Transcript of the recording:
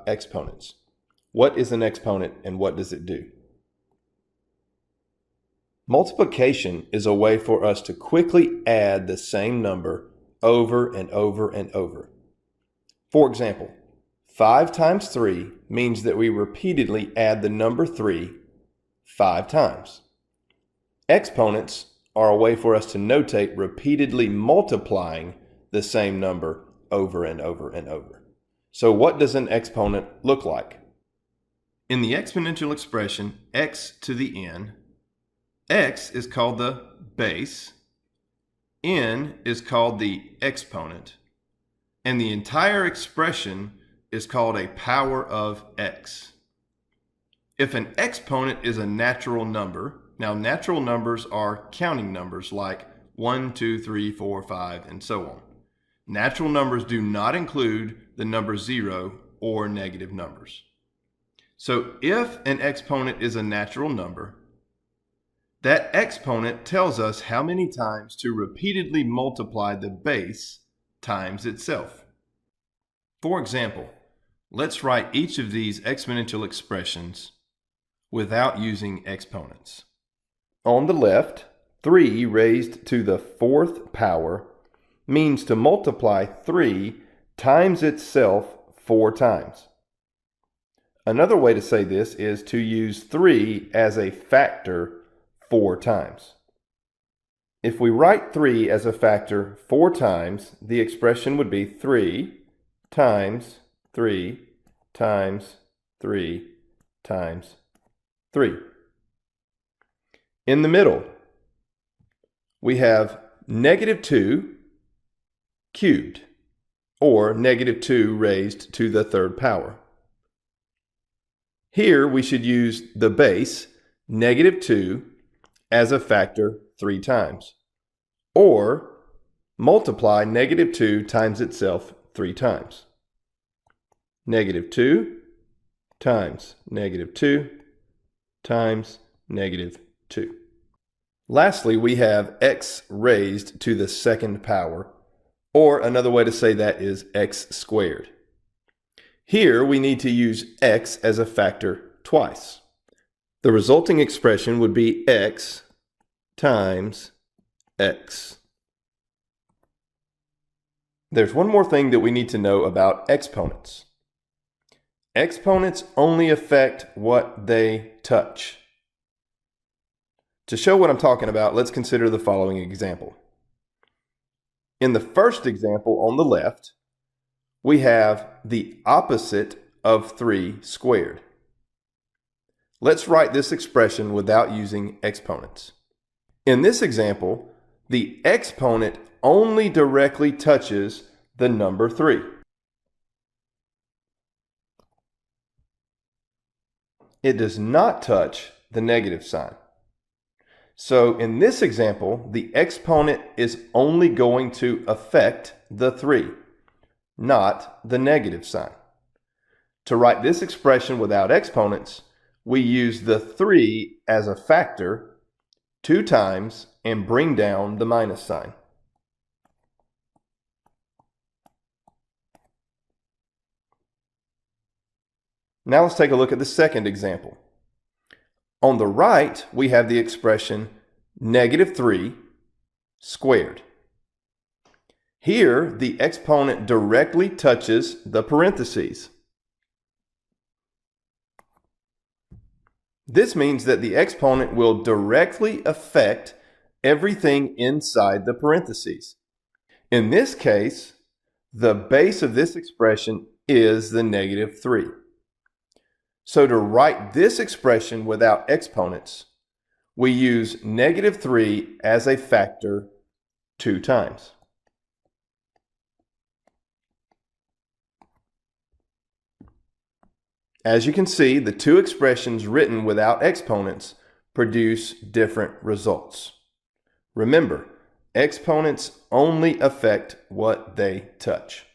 exponents. What is an exponent and what does it do? Multiplication is a way for us to quickly add the same number over and over and over. For example, 5 times 3 means that we repeatedly add the number 3 5 times. Exponents are a way for us to notate repeatedly multiplying the same number over and over and over. So what does an exponent look like? In the exponential expression x to the n, x is called the base, n is called the exponent, and the entire expression is called a power of x. If an exponent is a natural number, now natural numbers are counting numbers like 1, 2, 3, 4, 5, and so on. Natural numbers do not include the number 0 or negative numbers. So if an exponent is a natural number, that exponent tells us how many times to repeatedly multiply the base times itself. For example, let's write each of these exponential expressions without using exponents. On the left, 3 raised to the 4th power means to multiply 3 times itself 4 times. Another way to say this is to use 3 as a factor 4 times. If we write 3 as a factor 4 times, the expression would be 3 times 3 times 3 times 3. In the middle, we have negative 2 cubed, or negative 2 raised to the 3rd power. Here we should use the base, negative 2, as a factor 3 times, or multiply negative 2 times itself 3 times. Negative 2 times negative 2 times negative 2. Lastly, we have x raised to the 2nd power, or another way to say that is x squared. Here we need to use x as a factor twice. The resulting expression would be x times x. There's one more thing that we need to know about exponents. Exponents only affect what they touch. To show what I'm talking about, let's consider the following example. In the first example on the left, we have the opposite of 3 squared. Let's write this expression without using exponents. In this example, the exponent only directly touches the number 3. It does not touch the negative sign. So in this example, the exponent is only going to affect the 3, not the negative sign. To write this expression without exponents, we use the 3 as a factor 2 times and bring down the minus sign. Now let's take a look at the second example. On the right, we have the expression negative 3 squared. Here, the exponent directly touches the parentheses. This means that the exponent will directly affect everything inside the parentheses. In this case, the base of this expression is the negative 3. So to write this expression without exponents, we use negative 3 as a factor 2 times. As you can see, the two expressions written without exponents produce different results. Remember, exponents only affect what they touch.